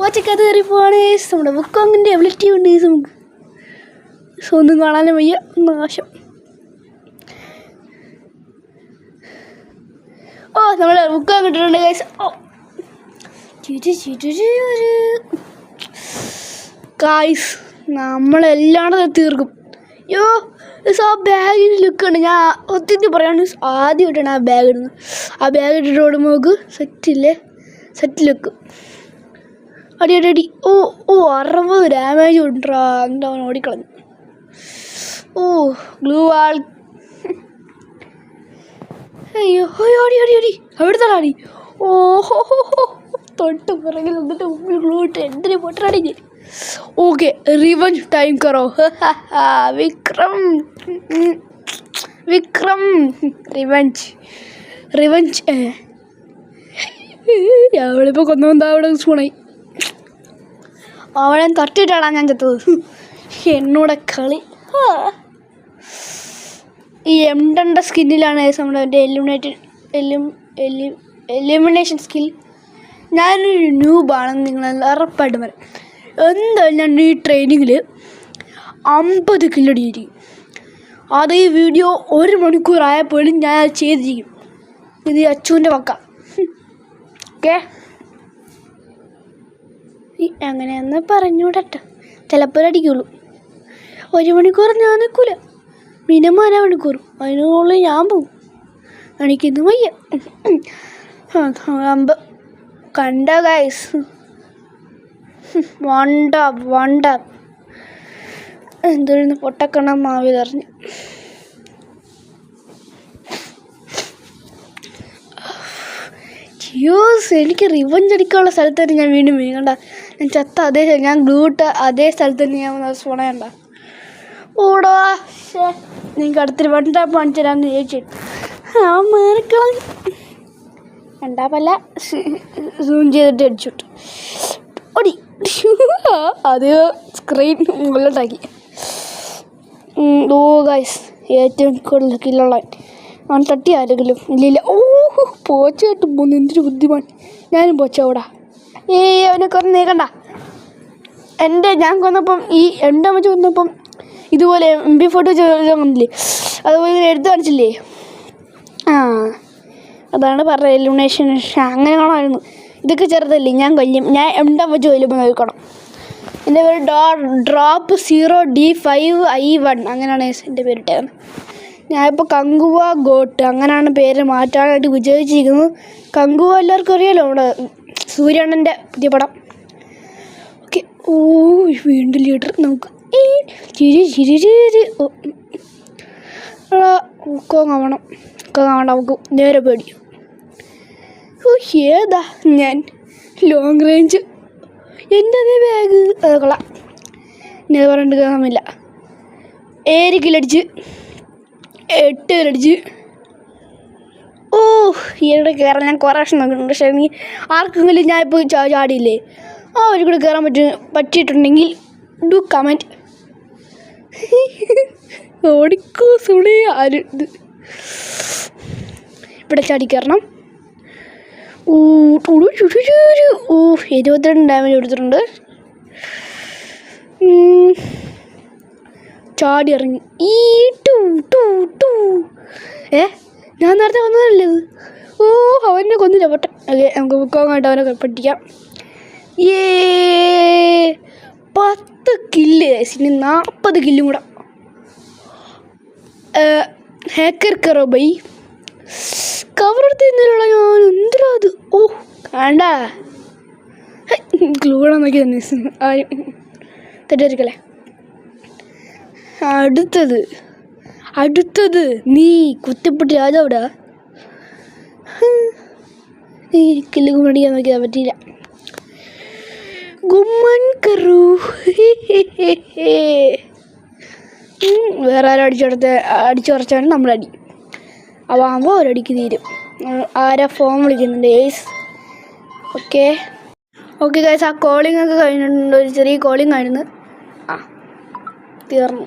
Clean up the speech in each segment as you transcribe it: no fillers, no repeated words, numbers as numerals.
പോച്ചക്കകത്ത് കയറി പോവാണ്. നമ്മുടെ ബുക്കോങ്ങിൻ്റെ എബിലിറ്റി ഉണ്ട് നമുക്ക്. സോ ഒന്നും കാണാനും വയ്യ, നാശം. ഓ നമ്മൾ ബുക്കോങ് കിട്ടിയിട്ടുണ്ട് ഗൈസ്. ഓ ഗൈസ് നമ്മളെല്ലായിടത്തും തീർക്കും. യോ ആ ബാഗിന് ലുക്കുണ്ട്. ഞാൻ ഒത്തിരി പറയാണ് ആദ്യമായിട്ടാണ് ആ ബാഗ് ഇടുന്നത്. ആ ബാഗ് ഇട്ടിട്ട് ഓടുമ്പോൾ നമുക്ക് സെറ്റില്ലേ, സെറ്റ് ലുക്ക്. അടി അടി അടി. ഓ ഓ 60 ഡാമേജ് കൊണ്ടാ. എന്നിട്ട് അവൻ ഓടിക്കളഞ്ഞു. ഓ ഗ്ലൂ ആൾ. അയ്യോ അടി അടി അടി. എവിടുത്തെ അടി. ഓഹോ തൊട്ട് പിറകിൽ എന്നിട്ട് മുമ്പിൽ ഗ്ലൂ ഇട്ട് എന്തിനു പൊട്ടടി. ഓക്കെ റിവഞ്ച് ടൈം കറോ. Vikram Vikram revenge revenge. അവളിപ്പോൾ കൊന്നുവന്നാ അവിടെ സ്പൂണായി. അവളെ തട്ടിയിട്ടാണ് ഞാൻ ചത്തത്. എന്നോടെ കളി. ഈ എംഡൻ്റെ സ്കിന്നിലാണ് നമ്മുടെ എലിമിനേഷൻ സ്കിൽ. ഞാനൊരു ന്യൂബാണെന്ന് നിങ്ങൾ ഉറപ്പായിട്ടും പറയാം. എന്തായാലും ഞാൻ ഈ ട്രെയിനിങ്ങിൽ 50 കില്ലടിയിരിക്കും. അത് ഈ വീഡിയോ 1 മണിക്കൂറായപ്പോഴും ഞാൻ അത് ചെയ്തിരിക്കും. ഇത് അച്ചുവിൻ്റെ പക്ക. ഓക്കെ അങ്ങനെയെന്ന് പറഞ്ഞുകൂടട്ടോ. ചിലപ്പോൾ അടിക്കുള്ളൂ. 1 മണിക്കൂർ ഞാൻ നിൽക്കില്ല, മിനിമം 1 മണിക്കൂർ. അതിനുള്ളിൽ ഞാൻ പോവും. എനിക്കിന്ന് വയ്യ. കണ്ട ഗൈസ്, വണ്ട എന്തൊരു പൊട്ടക്കണം മാവി അറിഞ്ഞു. ജ്യൂസ് എനിക്ക് റിവഞ്ച് അടിക്കാനുള്ള സ്ഥലത്ത് തന്നെ ഞാൻ വീണ്ടും വീങ്ങണ്ട. ഞാൻ ചത്ത അതേ ഞാൻ ഗ്ലൂട്ട് അതേ സ്ഥലത്ത് തന്നെ ഞാൻ സ്പോണേണ്ട. ഓടാ നിങ്ങൾക്ക് അടുത്തൊരു 1 ടാപ്പ് കാണിച്ചു തരാമെന്ന് ചോദിച്ചിട്ട് അവൻ മാറിക്കളഞ്ഞു. 2 ടാപ്പല്ല, സൂം ചെയ്തിട്ട് അടിച്ചോട്ട് ഓടി. അത് സ്ക്രീൻ മുകളിലോട്ടാക്കി. ഓ ഗൈസ് ഏറ്റവും കൂടുതൽ കില്ലുള്ള അവൻ തട്ടി ആരെങ്കിലും ഇല്ലില്ല. ഓ പോച്ചായിട്ട് പോകുന്നു. എന്തൊരു ബുദ്ധിമാണ്. ഞാനും പോച്ച ഓടാ. അവനെ കുറഞ്ഞ് നീക്കണ്ട. ഞാൻ കൊന്നപ്പം ഈ വെച്ച് കൊന്നപ്പം ഇതുപോലെ MP40 വന്നില്ലേ, അതുപോലെ എടുത്തു കാണിച്ചില്ലേ. അതാണ് പറഞ്ഞത് എലിമിനേഷൻ. അങ്ങനെ കാണാമായിരുന്നു. ഇതൊക്കെ ചെറുതല്ലേ, ഞാൻ കൊല്ലും. ഞാൻ വെച്ച് കൊല്ലുമ്പോൾ നോക്കണം. എൻ്റെ പേര് ഡ്രോപ്പ് 0D5I1 അങ്ങനെയാണ് എൻ്റെ പേരിട്ടത്. ഞാനിപ്പോൾ കങ്കുവ ഗോട്ട് അങ്ങനെയാണ് പേര് മാറ്റാനായിട്ട് വിജയിച്ചിരിക്കുന്നത്. കങ്കുവ എല്ലാവർക്കും അറിയാലോ, നമ്മുടെ സൂര്യണ്ണൻ്റെ പുതിയ പടം. ഓക്കെ ഓ വീണ്ടും ലീഡർ നമുക്ക് ഉക്കോങ്ങാവണം നമുക്ക് നേരെ പേടിക്കും. ഏതാ ഞാൻ ലോങ് റേഞ്ച് എൻ്റെ അതേ ബാഗ്. അത് കൊള്ളാം. ഇനി അത് പറഞ്ഞിട്ട് കാണുന്നില്ല. 7 കില്ലടിച്ച് 8 കില്ലടിച്ച്. ഓ ഈയിടെ കയറാൻ ഞാൻ കുറേ വർഷം നോക്കിയിട്ടുണ്ട്. പക്ഷേ നീ ആർക്കെങ്കിലും ഞാൻ ഇപ്പോൾ ചാടിയില്ലേ, അവർ കൂടെ കയറാൻ പറ്റിയിട്ടുണ്ടെങ്കിൽ ഡു കമൻറ്റ്. ഓടിക്കോ സുണി ആര് ഇത് ഇവിടെ ചാടി കയറണം. ഓ 22 ഡാമേജ് കൊടുത്തിട്ടുണ്ട്. ചാടി ഇറങ്ങി. ഞാൻ നേരത്തെ വന്നതല്ലേ ഇത്. ഓ അവനെ കൊന്നില്ല പൊട്ടെ. ഓക്കെ നമുക്ക് ബുക്കോങ്ങായിട്ട് അവനെ പഠിക്കാം. 10 കില്ല്. ഇനി 40 കില്ലും കൂടെ. ഹാക്കർ കറോ ബൈ കവറെടുത്ത് ഇന്നലെയുള്ള ഞാൻ എന്തിനാ അത്. ഓ വേണ്ട ഗ്ലൂടാ നോക്കി തന്നെ തെറ്റായിരിക്കല്ലേ. അടുത്തത് നീ കുത്തിപ്പൊട്ടി രാജാവിടാ. കില്ല് കുമ്മടിക്കാൻ നോക്കിയാൽ പറ്റിയില്ല. ഗുമ്മൻ കറു വേറെ ആരും അടിച്ചുറച്ചാണ് നമ്മളടി. അവാകുമ്പോൾ ഒരടിക്ക് തീരും. ആരാ ഫോം വിളിക്കുന്നുണ്ട് ഗൈസ്. ഓക്കെ ഗൈസ്, ആ കോളിംഗ് ഒക്കെ കഴിഞ്ഞിട്ടുണ്ട്. ഒരു ചെറിയ കോളിംഗ് ആയിരുന്നു. തീർന്നു.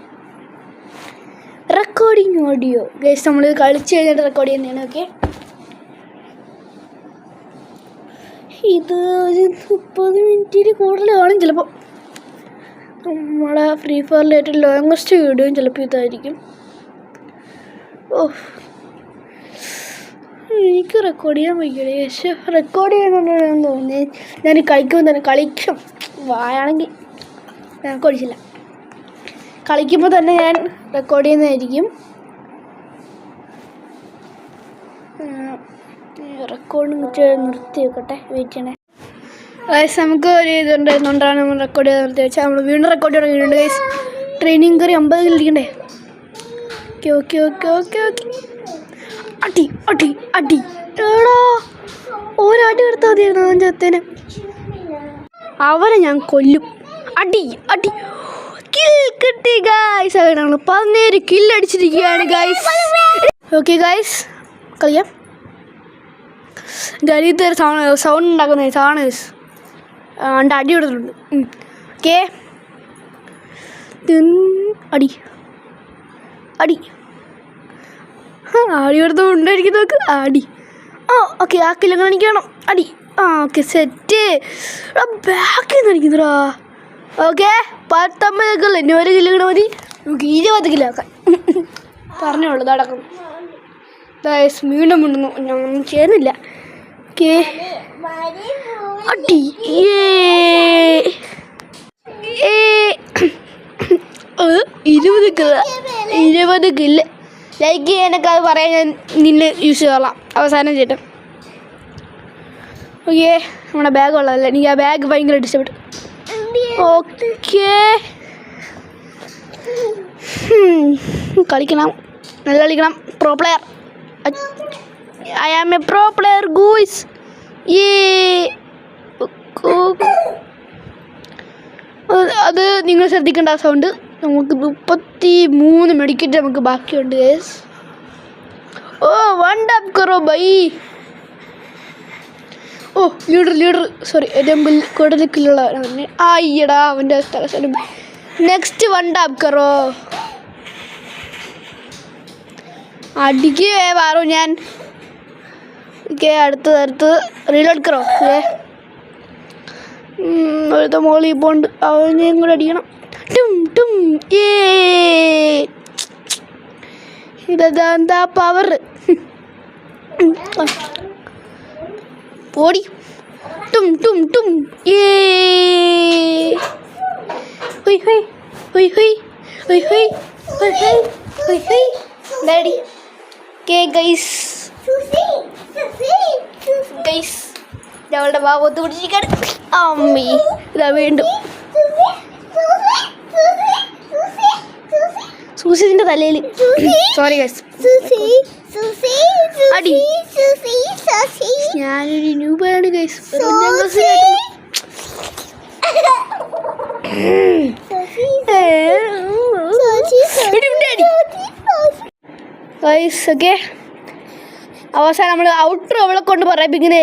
റെക്കോർഡിങ് ഓഡിയോ ഗൈസ്, നമ്മൾ കളിച്ച് കഴിഞ്ഞിട്ട് റെക്കോർഡ് ചെയ്യുന്നതാണ്. ഓക്കെ ഇത് ഒരു 30 മിനിറ്റിൽ കൂടുതൽ കാണും ചിലപ്പോൾ. നമ്മളെ ഫ്രീ ഫയറിൽ ഏറ്റവും ലോങ്ങസ്റ്റ് വീഡിയോയും ചിലപ്പോൾ ഇതായിരിക്കും. എനിക്ക് റെക്കോർഡ് ചെയ്യാൻ വയ്ക്കണേ. പക്ഷെ റെക്കോർഡ് ചെയ്യാൻ തോന്നി ഞാൻ കളിക്കുമ്പോൾ തന്നെ കളിക്കും. വായാണെങ്കിൽ ഞാൻ കൊടിച്ചില്ല. കളിക്കുമ്പോൾ തന്നെ ഞാൻ റെക്കോർഡ് ചെയ്യുന്നതായിരിക്കും. റെക്കോർഡ് നിർത്തി വെക്കട്ടെ. വെയിറ്റ് ചെയ്യണേ ഗൈസ്. നമുക്ക് ഒരു ഇതുണ്ടായിരുന്നുകൊണ്ടാണ് നമ്മൾ റെക്കോർഡ് ചെയ്ത് നിർത്തി വെച്ചാൽ നമ്മൾ വീണ്ടും റെക്കോർഡ് തുടങ്ങിയിട്ടുണ്ട് ഗൈസ്. ട്രെയിനിങ് കയറി 50 ഇരിക്കണ്ടേ? Okay okay okay okay okay. അടി അടി അടി. എടാ ഒരടി എടുത്താൽ മതിയായിരുന്നു അവൻ ചത്തേനെ. അവനെ ഞാൻ കൊല്ലും. അടി അടി. കിൽ കിട്ടി ഗൈസ്. അങ്ങനെ 17 കില്ലടിച്ചിരിക്കുകയാണ് ഗൈസ്. ഓക്കെ ഗൈസ് കളിയാം. ഗരീതൊരു സൗണ്ട് ഉണ്ടാക്കുന്ന സാണ് ഗൈസ്. അടി കൊടുത്തിട്ടുണ്ട്. ഓക്കെ അടി അടി. ആടി കൊടുത്ത് ഉണ്ടായിരിക്കും നോക്ക്. ആടി. ഓക്കെ ആ കില്ല് കാണിക്കണം. അടി. Okay set. ബാക്കിൽ നിന്ന് അടിക്കുന്നടാ. Okay 19 kill. ഇനി 1 കില്ല് കൂടെ മതി. നമുക്ക് 20 കിലോ ആക്കാം. പറഞ്ഞോളൂ നടക്കും. വീണ്ടും മുണ്ടുന്നു. ഞാൻ ചെയ്യുന്നില്ല. ഓക്കെ അടി. 20 കില്ല്. ലൈക്ക് ചെയ്യാനൊക്കെ അത് പറയാൻ ഞാൻ നിന്നെ യൂസ് ചെയ്തോളാം അവസാനം ചേട്ടൻ. ഓക്കെ നമ്മുടെ ബാഗ് ഉള്ളതല്ല. എനിക്ക് ആ ബാഗ് ഭയങ്കര ഇഷ്ടപ്പെട്ടു. ഓക്കെ കളിക്കണം. നല്ല കളിക്കണം. Pro player. I am a pro player guys. അത് നിങ്ങൾ ശ്രദ്ധിക്കേണ്ട ആ സൗണ്ട്. നമുക്ക് 33 മെഡിക്കറ്റ് നമുക്ക് ബാക്കിയുണ്ട് ഗൈസ്. വൺ ടാപ്പ് കറോ ബൈ. Leader sorry. ഏറ്റവും കൂടുതൽ കില്ലുള്ളവരാണ്. അയ്യടാ അവൻ്റെ സ്ഥലം. നെക്സ്റ്റ് വൺ ടാപ്പ് കറോ. അടിക്ക് മാറൂ ഞാൻ. ഓക്കെ അടുത്ത് റീലോഡ് കറോ. ഒരു മോളിൽ പോണ്ട്. അവനെയും കൂടെ അടിക്കണം. ഇതെന്താ പവർ. പോടി. ഡാഡി ഗൈസ് ഞങ്ങളുടെ ബാബത്ത് പിടിച്ചിരിക്കാണ്. അമ്മി ഇതാ വീണ്ടും സൂസിന്റെ തലയിൽ. Sorry guys. അടി. ഞാനൊരു ന്യൂബാണ് ഗൈസ്. ഗൈസ് ഓക്കെ അവസാനം നമ്മൾ ഔട്ടർ അവളെ കൊണ്ട് പറയിപ്പിക്കുന്നതായിരിക്കും.